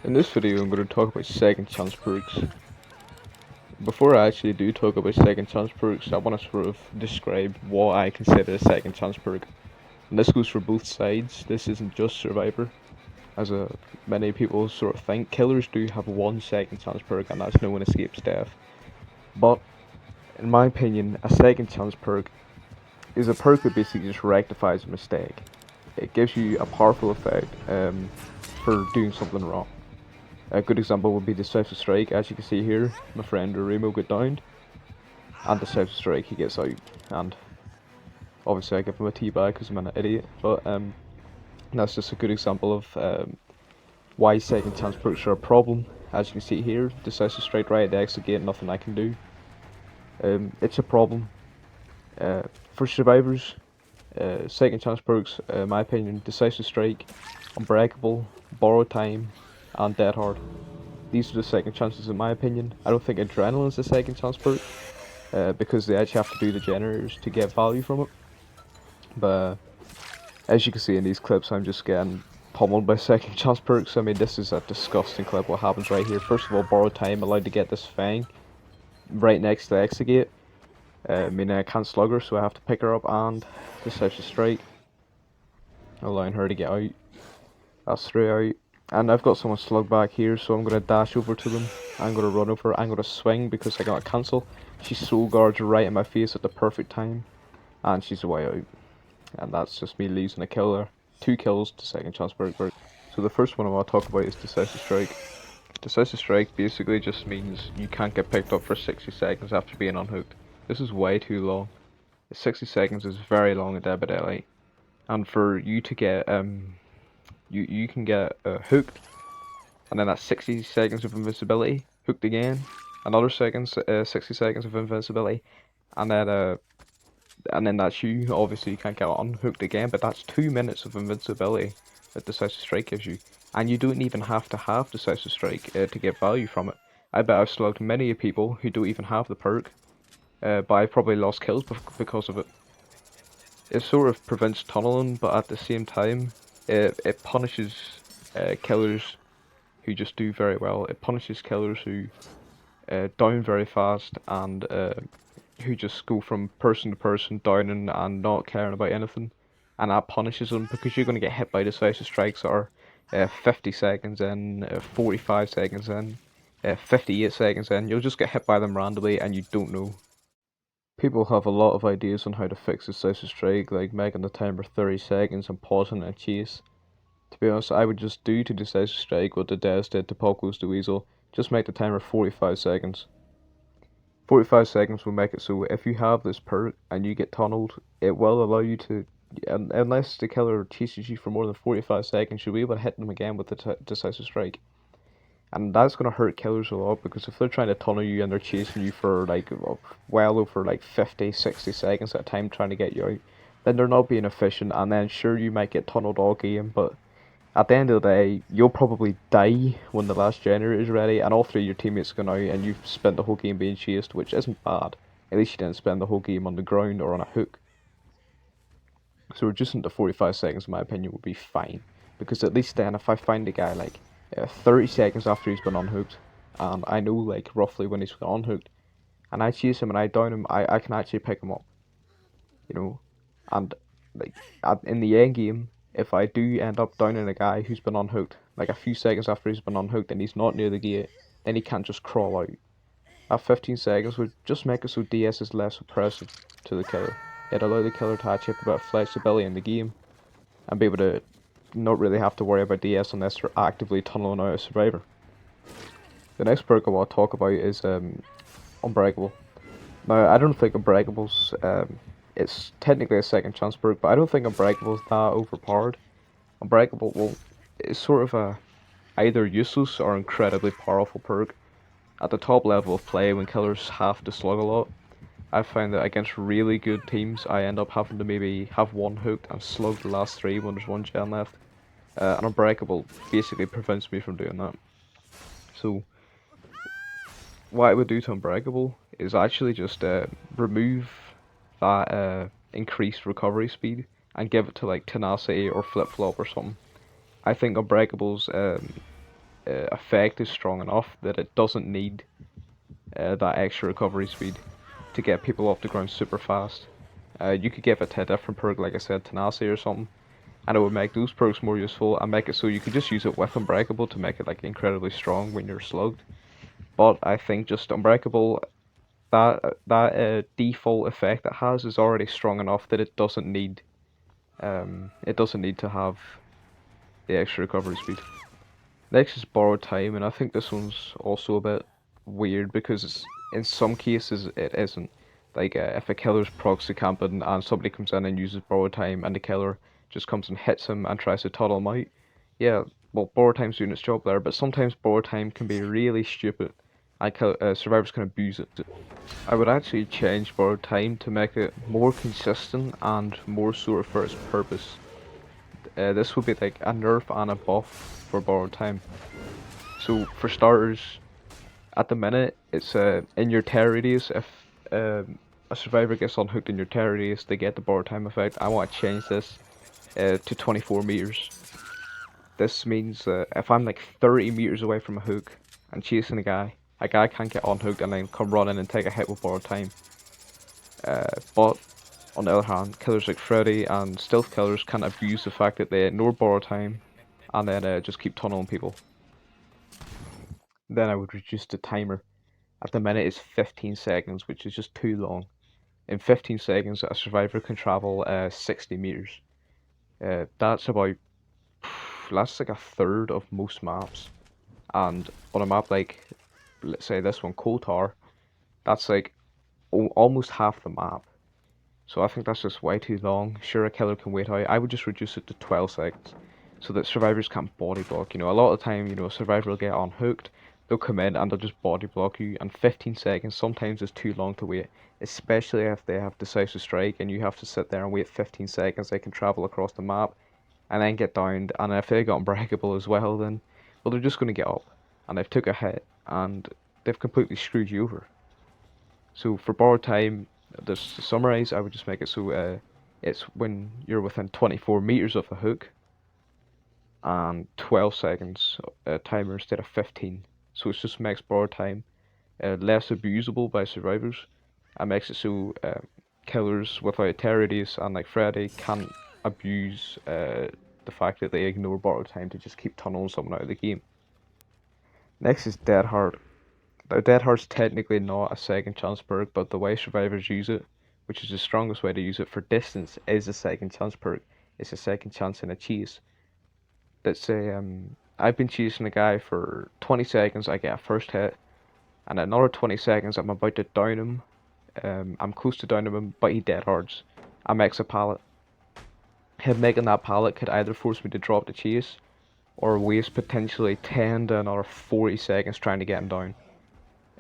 In this video, I'm going to talk about second chance perks. Before I actually do talk about second chance perks, I want to sort of describe what I consider a second chance perk. And this goes for both sides. This isn't just Survivor, as many people sort of think. Killers do have one second chance perk, and that's no one escapes death. But in my opinion, a second chance perk is a perk that basically just rectifies a mistake. It gives you a powerful effect for doing something wrong. A good example would be Decisive Strike. As you can see here, my friend ririmo got downed, and Decisive Strike, he gets out, and obviously I give him a tea bag because I'm an idiot, but that's just a good example of why second chance perks are a problem. As you can see here, Decisive Strike right at the exit gate, nothing I can do. It's a problem. For survivors, second chance perks, in my opinion, Decisive Strike, Unbreakable, Borrow Time, and Dead Hard. These are the second chances in my opinion. I don't think Adrenaline is the second chance perk, because they actually have to do the generators to get value from it. But as you can see in these clips, I'm just getting pummeled by second chance perks. I mean, this is a disgusting clip what happens right here. First of all, Borrow Time allowed to get this Fang right next to the exit gate. Meaning I can't slug her, so I have to pick her up and Decisive Strike, allowing her to get out. That's 3 out. And I've got someone slugged back here, so I'm going to dash over to them. I'm going to run over, I'm going to swing because I got a cancel. She soul guards right in my face at the perfect time, and she's way out. And that's just me losing a kill there. 2 kills to second chance perk. So the first one I want to talk about is Decisive Strike. Decisive Strike basically just means you can't get picked up for 60 seconds after being unhooked. This is way too long. 60 seconds is very long at Dead by Daylight. And for you to get you can get hooked, and then that's 60 seconds of invincibility, hooked again, another 60 seconds of invincibility, and then that's you. Obviously you can't get unhooked again, but that's 2 minutes of invincibility that Decisive Strike gives you, and you don't even have to have Decisive Strike to get value from it. I bet I've slugged many people who don't even have the perk, but I've probably lost kills because of it. It sort of prevents tunneling, but at the same time, it punishes killers who just do very well. It punishes killers who down very fast and who just go from person to person, downing and not caring about anything. And that punishes them because you're going to get hit by decisive strikes that are 50 seconds in, 45 seconds in, 58 seconds in. You'll just get hit by them randomly and you don't know. People have a lot of ideas on how to fix decisive strike, like making the timer 30 seconds and pausing a chase. To be honest, I would just do to decisive strike what the Dez did to Pop Goes the Weasel. Just make the timer 45 seconds. 45 seconds will make it so if you have this perk and you get tunneled, it will allow you to, unless the killer chases you for more than 45 seconds, you'll be able to hit them again with the decisive strike. And that's going to hurt killers a lot because if they're trying to tunnel you and they're chasing you for like well over like 50, 60 seconds at a time trying to get you out, then they're not being efficient, and then sure you might get tunneled all game, but at the end of the day, you'll probably die when the last generator is ready, and all 3 of your teammates go out, and you've spent the whole game being chased, which isn't bad. At least you didn't spend the whole game on the ground or on a hook. So reducing to 45 seconds, in my opinion, would be fine. Because at least then, if I find a guy like 30 seconds after he's been unhooked, and I know like roughly when he's been unhooked, and I chase him and I down him, I can actually pick him up. You know, and like in the end game, if I do end up downing a guy who's been unhooked, like a few seconds after he's been unhooked and he's not near the gate, then he can't just crawl out. That 15 seconds would just make it so DS is less oppressive to the killer. It'd allow the killer to actually have a bit of flexibility in the game and be able to not really have to worry about DS unless they're actively tunneling out a survivor. The next perk I want to talk about is Unbreakable. Now, I don't think Unbreakable's it's technically a second chance perk, but I don't think Unbreakable is that overpowered. Unbreakable, well, is sort of a either useless or incredibly powerful perk. At the top level of play, when killers have to slug a lot, I find that against really good teams, I end up having to maybe have one hooked and slug the last 3 when there's 1 gen left. And Unbreakable basically prevents me from doing that. So, what I would do to Unbreakable is actually just remove that increased recovery speed and give it to like Tenacity or Flip Flop or something. I think Unbreakable's effect is strong enough that it doesn't need that extra recovery speed to get people off the ground super fast. You could give it to a different perk, like I said, tenacity or something, and it would make those perks more useful and make it so you could just use it with Unbreakable to make it like incredibly strong when you're slugged. But I think just Unbreakable, that default effect it has is already strong enough that it doesn't need to have the extra recovery speed. Next is borrowed time, and I think this one's also a bit weird because in some cases it isn't. Like if a killer's proxy camping and somebody comes in and uses borrowed time, and the killer just comes and hits him and tries to tunnel him out, yeah, well, borrowed time's doing its job there, but sometimes borrowed time can be really stupid, and survivors can abuse it. I would actually change borrowed time to make it more consistent and more sort of for its purpose. This would be like a nerf and a buff for borrowed time. So for starters, at the minute, it's in your terror radius. If a survivor gets unhooked in your terror radius, they get the borrowed time effect. I want to change this to 24 meters. This means if I'm like 30 meters away from a hook and chasing a guy can't get unhooked and then come running and take a hit with borrowed time. But on the other hand, killers like Freddy and stealth killers can abuse the fact that they ignore borrowed time and then just keep tunneling people. Then I would reduce the timer. At the minute it's 15 seconds, which is just too long. In 15 seconds, a survivor can travel 60 meters. That's about, that's like a third of most maps. And on a map like, let's say this one, Coal Tower, that's like almost half the map. So I think that's just way too long. Sure, a killer can wait out. I would just reduce it to 12 seconds so that survivors can't body block. A lot of the time, a survivor will get unhooked, they'll come in and they'll just body block you, and 15 seconds sometimes is too long to wait, especially if they have decisive strike and you have to sit there and wait 15 seconds. They can travel across the map and then get downed, and if they got unbreakable as well, then, well, they're just going to get up and they've took a hit and they've completely screwed you over. So for borrowed time, just to summarize, I would just make it so it's when you're within 24 meters of the hook and 12 seconds timer instead of 15. So it just makes borrowed time less abusable by survivors and makes it so killers without terror radius and like Freddy can't abuse the fact that they ignore borrowed time to just keep tunneling someone out of the game. Next is Dead Hard. Now, Dead Hard's technically not a second chance perk, but the way survivors use it, which is the strongest way to use it for distance, is a second chance perk. It's a second chance in a chase. Let's say I've been chasing a guy for 20 seconds, I get a first hit, and another 20 seconds I'm about to down him. I'm close to downing him, but he dead hards. I makes a pallet. Him making that pallet could either force me to drop the chase, or waste potentially 10 to another 40 seconds trying to get him down.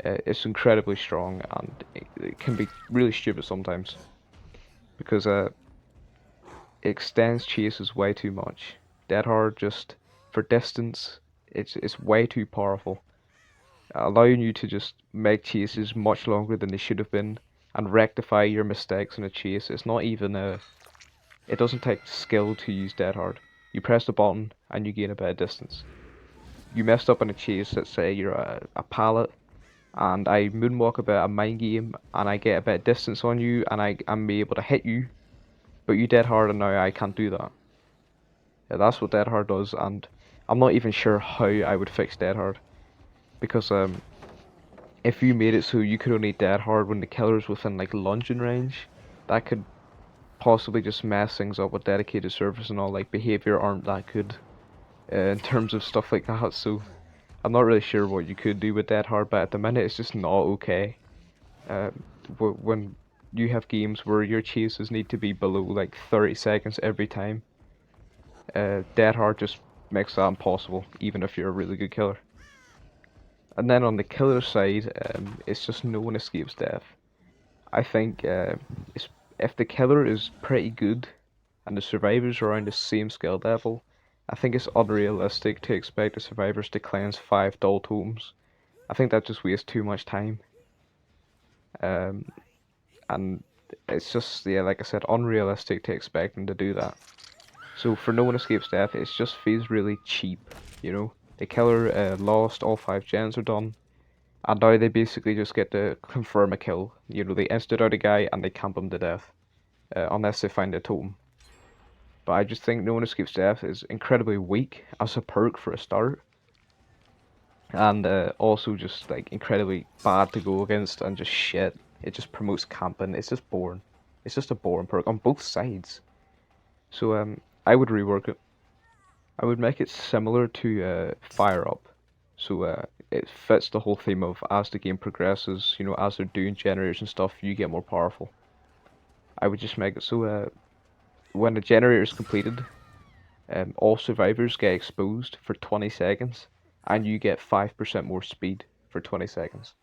It's incredibly strong and it can be really stupid sometimes because it extends chases way too much. Dead Hard just for distance, it's way too powerful, allowing you to just make chases much longer than they should have been and rectify your mistakes in a chase. It's not even it doesn't take skill to use Dead Hard. You press the button and you gain a bit of distance. You messed up in a chase. Let's say you're a pallet and I moonwalk a bit a mind game and I get a bit of distance on you and I'm able to hit you, but you dead hard and now I can't do that. Yeah, that's what dead hard does, and I'm not even sure how I would fix dead hard because if you made it so you could only dead hard when the killer's within like lunging range, that could possibly just mess things up with dedicated servers and all. Like behavior aren't that good in terms of stuff like that, so I'm not really sure what you could do with dead hard, but at the minute it's just not okay. Um, when you have games where your chases need to be below like 30 seconds every time, Dead Hard just makes that impossible, even if you're a really good killer. And then on the killer side, it's just no one escapes death. I think if the killer is pretty good and the survivors are around the same skill level, I think it's unrealistic to expect the survivors to cleanse 5 dull totems. I think that just wastes too much time. Um, and it's just, yeah, like I said, unrealistic to expect them to do that. So for no one escapes death, it just feels really cheap, you know. The killer lost, all 5 gens are done, and now they basically just get to confirm a kill. You know, they instant out a guy and they camp him to death, unless they find a totem. But I just think No One Escapes Death is incredibly weak as a perk for a start, and also just like incredibly bad to go against and just shit. It just promotes camping. It's just boring. It's just a boring perk on both sides. So I would rework it. I would make it similar to Fire Up. So it fits the whole theme of as the game progresses, you know, as they're doing generators and stuff, you get more powerful. I would just make it so when the generator is completed, all survivors get exposed for 20 seconds, and you get 5% more speed for 20 seconds.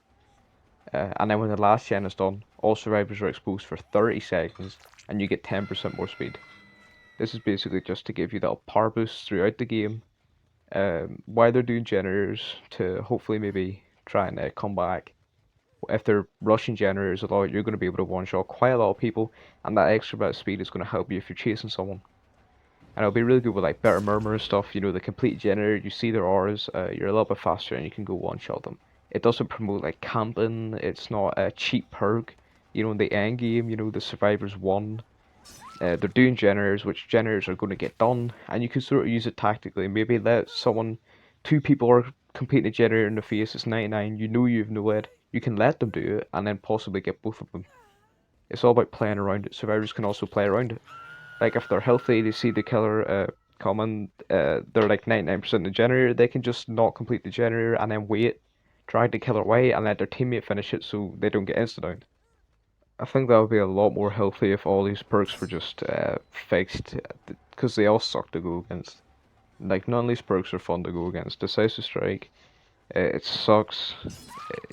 And then when the last gen is done, all survivors are exposed for 30 seconds, and you get 10% more speed. This is basically just to give you that power boost throughout the game, while they're doing generators to hopefully maybe try and come back. If they're rushing generators a lot, you're going to be able to one-shot quite a lot of people, and that extra bit of speed is going to help you if you're chasing someone. And it'll be really good with like better murmur and stuff, you know, the complete generator, you see their auras, you're a little bit faster and you can go one-shot them. It doesn't promote like camping, it's not a cheap perk. You know, in the end game, you know, the survivors won. They're doing generators, which generators are going to get done, and you can sort of use it tactically. Maybe let someone, 2 people are completing a generator in the face, it's 99, you know you've no it, you can let them do it, and then possibly get both of them. It's all about playing around it. Survivors can also play around it. Like if they're healthy, they see the killer coming, they're like 99% the generator, they can just not complete the generator and then wait, drag the killer away, and let their teammate finish it so they don't get insta down. I think that would be a lot more healthy if all these perks were just fixed, because they all suck to go against. Like none of these perks are fun to go against. Decisive Strike, it sucks.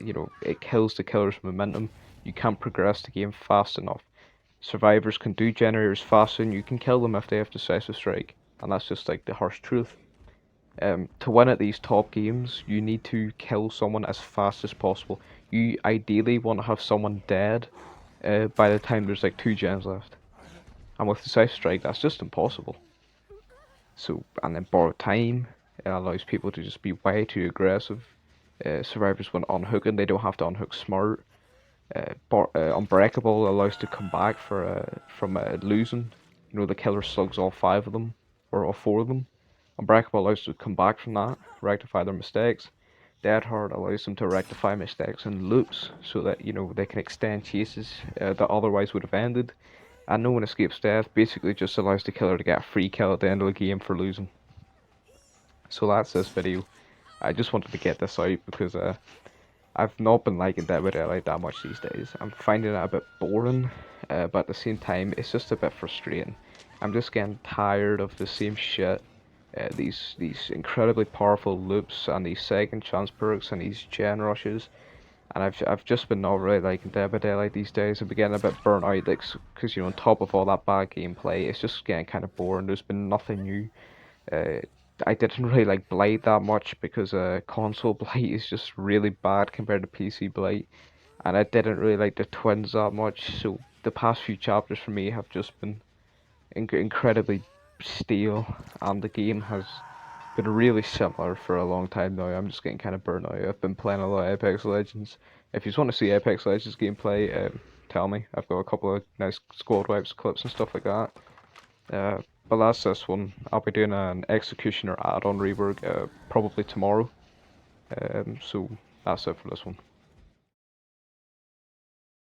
You know, it kills the killer's momentum. You can't progress the game fast enough. Survivors can do generators faster, and you can kill them if they have Decisive Strike, and that's just like the harsh truth. To win at these top games, you need to kill someone as fast as possible. You ideally want to have someone dead by the time there's like 2 gens left. And with Decisive Strike, that's just impossible. So, and then Borrowed Time, it allows people to just be way too aggressive. Survivors when unhooking, they don't have to unhook smart. Unbreakable allows to come back from losing. You know, the killer slugs all 5 of them, or all 4 of them. Unbreakable allows to come back from that, rectify their mistakes. Dead Hard allows them to rectify mistakes in loops, so that, you know, they can extend chases that otherwise would have ended. And No One Escapes Death basically just allows the killer to get a free kill at the end of the game for losing. So that's this video. I just wanted to get this out because I've not been liking Dead by Daylight that much these days. I'm finding it a bit boring, but at the same time, it's just a bit frustrating. I'm just getting tired of the same shit. These incredibly powerful loops and these second chance perks and these gen rushes, and I've just been not really liking Dead by Daylight these days. I'm getting a bit burnt out, like, because you know, on top of all that bad gameplay, it's just getting kind of boring. There's been nothing new. Uh, I didn't really like Blight that much because console Blight is just really bad compared to PC Blight, and I didn't really like the twins that much. So the past few chapters for me have just been incredibly stale, and the game has been really similar for a long time now. I'm just getting kind of burnt out. I've been playing a lot of Apex Legends. If you just want to see Apex Legends gameplay, tell me. I've got a couple of nice squad wipes clips and stuff like that. But that's this one. I'll be doing an Executioner add-on rework probably tomorrow. So that's it for this one.